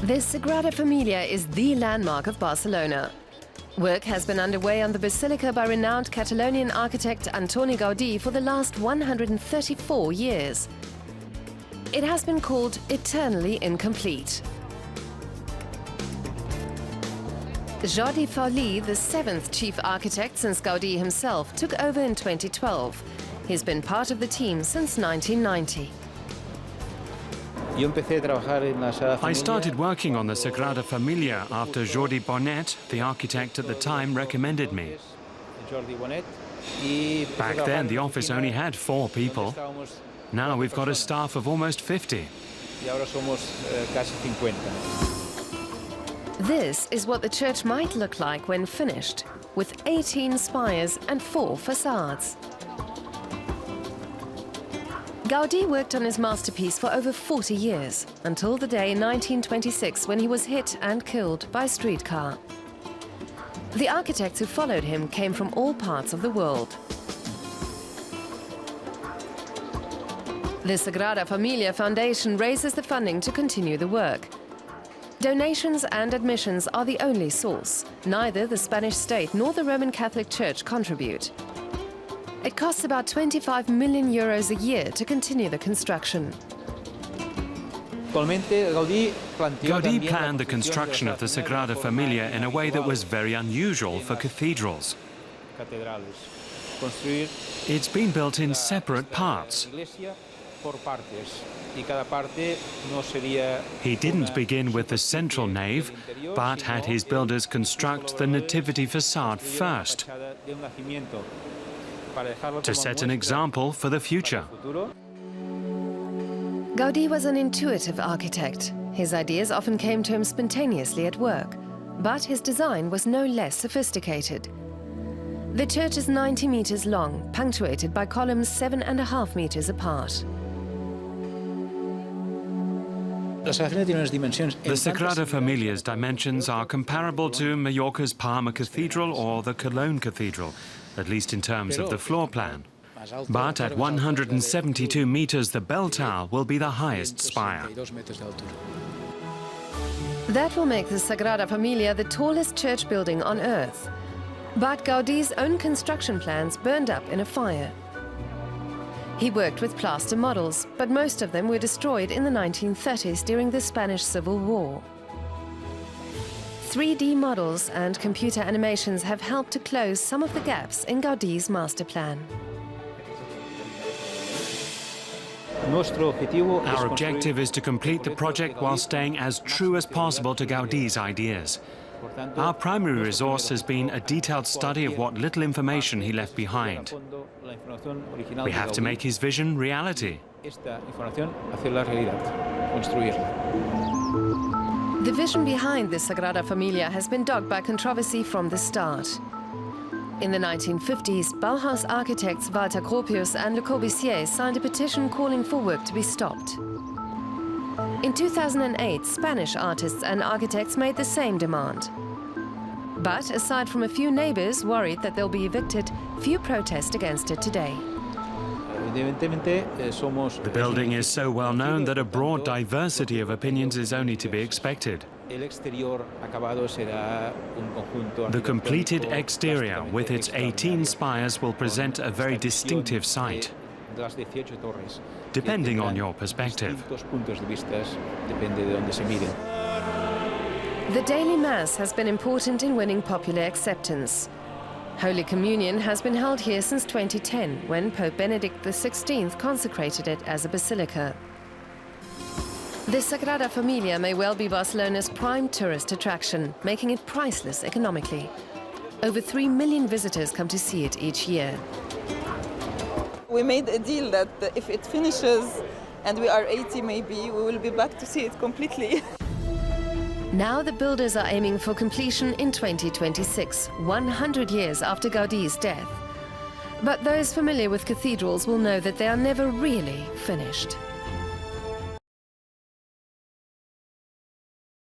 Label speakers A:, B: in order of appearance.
A: This Sagrada Familia is the landmark of Barcelona. Work has been underway on the basilica by renowned Catalonian architect Antoni Gaudí for the last 134 years. It has been called eternally incomplete. Jordi Fauli, the seventh chief architect since Gaudí himself, took over in 2012. He's been part of the team since 1990.
B: I started working on the Sagrada Familia after Jordi Bonet, the architect at the time, recommended me. Back then, the office only had 4 people. Now we've got a staff of almost 50.
A: This is what the church might look like when finished, with 18 spires and 4 facades. Gaudí worked on his masterpiece for over 40 years, until the day in 1926 when he was hit and killed by a streetcar. The architects who followed him came from all parts of the world. The Sagrada Familia Foundation raises the funding to continue the work. Donations and admissions are the only source. Neither the Spanish state nor the Roman Catholic Church contribute. It costs about 25 million euros a year to continue the construction.
B: Gaudí planned the construction of the Sagrada Familia in a way that was very unusual for cathedrals. It's been built in separate parts. He didn't begin with the central nave, but had his builders construct the nativity facade first, to set an example for the future.
A: Gaudí was an intuitive architect. His ideas often came to him spontaneously at work, but his design was no less sophisticated. The church is 90 meters long, punctuated by columns 7.5 meters apart.
B: The Sagrada Familia's dimensions are comparable to Mallorca's Palma Cathedral or the Cologne Cathedral, at least in terms of the floor plan. But at 172 meters, the bell tower will be the highest spire.
A: That will make the Sagrada Familia the tallest church building on Earth. But Gaudí's own construction plans burned up in a fire. He worked with plaster models, but most of them were destroyed in the 1930s during the Spanish Civil War. 3D models and computer animations have helped to close some of the gaps in Gaudí's master plan.
B: Our objective is to complete the project while staying as true as possible to Gaudí's ideas. Our primary resource has been a detailed study of what little information he left behind. We have to make his vision reality.
A: The vision behind the Sagrada Familia has been dogged by controversy from the start. In the 1950s, Bauhaus architects Walter Gropius and Le Corbusier signed a petition calling for work to be stopped. In 2008, Spanish artists and architects made the same demand. But aside from a few neighbors worried that they'll be evicted, few protest against it today.
B: The building is so well known that a broad diversity of opinions is only to be expected. The completed exterior with its 18 spires will present a very distinctive sight, depending on your perspective.
A: The daily Mass has been important in winning popular acceptance. Holy Communion has been held here since 2010, when Pope Benedict XVI consecrated it as a basilica. The Sagrada Familia may well be Barcelona's prime tourist attraction, making it priceless economically. Over 3 million visitors come to see it each year.
C: We made a deal that if it finishes and we are 80 maybe, we will be back to see it completely.
A: Now the builders are aiming for completion in 2026, 100 years after Gaudí's death. But those familiar with cathedrals will know that they are never really finished.